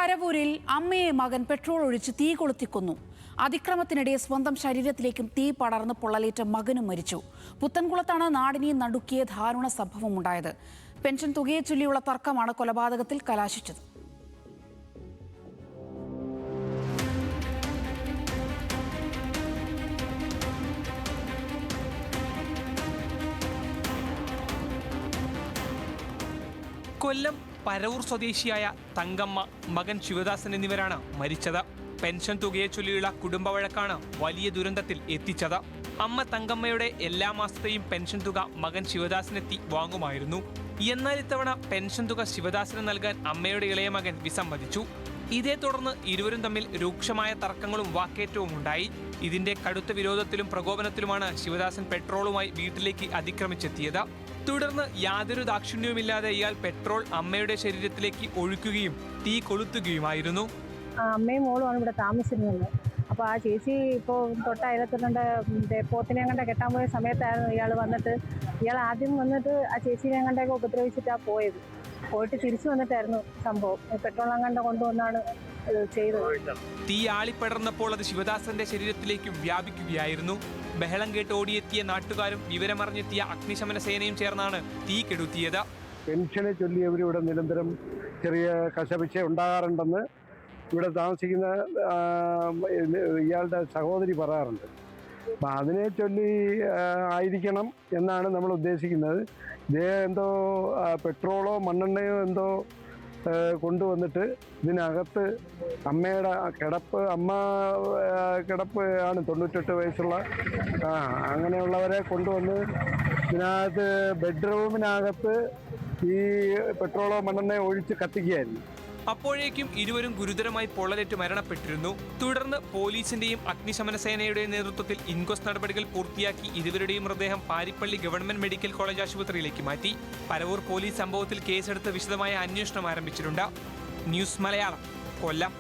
പരവൂരിൽ അമ്മയെ മകൻ പെട്രോൾ ഒഴിച്ച് തീ കൊളുത്തിക്കൊന്നു. അതിക്രമത്തിനിടെ സ്വന്തം ശരീരത്തിലേക്കും തീ പടർന്ന് പൊള്ളലേറ്റ് മകനും മരിച്ചു. പുത്തൻകുളത്താണ് നാടിനെ നടുക്കിയ ദാരുണ സംഭവമുണ്ടായത്. പെൻഷൻ തുകയെ ചൊല്ലിയുള്ള തർക്കമാണ് കൊലപാതകത്തിൽ കലാശിച്ചത്. കൊല്ലം പരവൂർ സ്വദേശിയായ തങ്കമ്മ, മകൻ ശിവദാസൻ എന്നിവരാണ് മരിച്ചത്. പെൻഷൻ തുകയെ ചൊല്ലിയുള്ള കുടുംബ വഴക്കാണ് വലിയ ദുരന്തത്തിൽ എത്തിച്ചത്. അമ്മ തങ്കമ്മയുടെ എല്ലാ മാസത്തെയും പെൻഷൻ തുക മകൻ ശിവദാസനെത്തി വാങ്ങുമായിരുന്നു. എന്നാൽ ഇത്തവണ പെൻഷൻ തുക ശിവദാസന് നൽകാൻ അമ്മയുടെ ഇളയ മകൻ വിസമ്മതിച്ചു. ഇതേ തുടർന്ന് ഇരുവരും തമ്മിൽ രൂക്ഷമായ തർക്കങ്ങളും വാക്കേറ്റവും ഉണ്ടായി. ഇതിന്റെ കടുത്ത വിരോധത്തിലും പ്രകോപനത്തിലുമാണ് ശിവദാസൻ പെട്രോളുമായി വീട്ടിലേക്ക് അതിക്രമിച്ചെത്തിയത്. തുടർന്ന് യാതൊരു ദാക്ഷിണ്യവുമില്ലാതെ ഇയാൾ പെട്രോൾ അമ്മയുടെ ശരീരത്തിലേക്ക് ഒഴിക്കുകയും തീ കൊളുത്തുകയുമായിരുന്നു. അമ്മയും മോളുമാണ് ഇവിടെ താമസിച്ചിരുന്നത്. അപ്പോൾ ആ ചേച്ചി ഇപ്പോൾ തൊട്ടയലത്തുണ്ട് പോത്തിനെ കണ്ട കെട്ടാൻ പോയ സമയത്തായിരുന്നു ഇയാൾ വന്നിട്ട്. ഇയാൾ ആദ്യം വന്നിട്ട് ആ ചേച്ചീനെ കണ്ടൊക്കെ ഉപദ്രവിച്ചിട്ടാണ് പോയിട്ട് തിരിച്ചു വന്നിട്ടായിരുന്നു സംഭവം. പെട്രോൾ അങ്ങണ്ട കൊണ്ടുവന്നാണ് ചെയ്തത്. തീ ആളിപ്പടർന്നപ്പോൾ അത് ശിവദാസന്റെ ശരീരത്തിലേക്കും വ്യാപിക്കുകയായിരുന്നു. ബഹളം കേട്ട് ഓടിയെത്തിയ നാട്ടുകാരും വിവരമറിഞ്ഞെത്തിയ അഗ്നിശമന സേനയും ചേർന്നാണ് തീ കെടുത്തിയത്. പെൻഷനെ ചൊല്ലി ഇവിടെ നിരന്തരം ചെറിയ കശപിശ ഉണ്ടാകാറുണ്ടെന്ന് ഇവിടെ താമസിക്കുന്ന ഇയാളുടെ സഹോദരി പറയാറുണ്ട്. അപ്പം അതിനെ ചൊല്ലി ആയിരിക്കണം എന്നാണ് നമ്മൾ ഉദ്ദേശിക്കുന്നത്. ഇതേ എന്തോ പെട്രോളോ മണ്ണെണ്ണയോ എന്തോ കൊണ്ടുവന്നിട്ട് ഇതിനകത്ത് അമ്മയുടെ കിടപ്പ് ആണ് 98 വയസ്സുള്ള അങ്ങനെയുള്ളവരെ കൊണ്ടുവന്ന് ഇതിനകത്ത് ബെഡ്റൂമിനകത്ത് ഈ പെട്രോളോ മണ്ണെണ്ണയോ ഒഴിച്ച് കത്തിക്കുകയായിരുന്നു. അപ്പോഴേക്കും ഇരുവരും ഗുരുതരമായി പൊള്ളലേറ്റ് മരണപ്പെട്ടിരുന്നു. തുടർന്ന് പോലീസിന്റെയും അഗ്നിശമന സേനയുടെയും നേതൃത്വത്തിൽ ഇൻക്വസ്റ്റ് നടപടികൾ പൂർത്തിയാക്കി ഇരുവരുടെയും മൃതദേഹം പാരിപ്പള്ളി ഗവൺമെന്റ് മെഡിക്കൽ കോളേജ് ആശുപത്രിയിലേക്ക് മാറ്റി. പരവൂർ പോലീസ് സംഭവത്തിൽ കേസെടുത്ത് വിശദമായ അന്വേഷണം ആരംഭിച്ചിട്ടുണ്ട്. ന്യൂസ് മലയാളം, കൊല്ലം.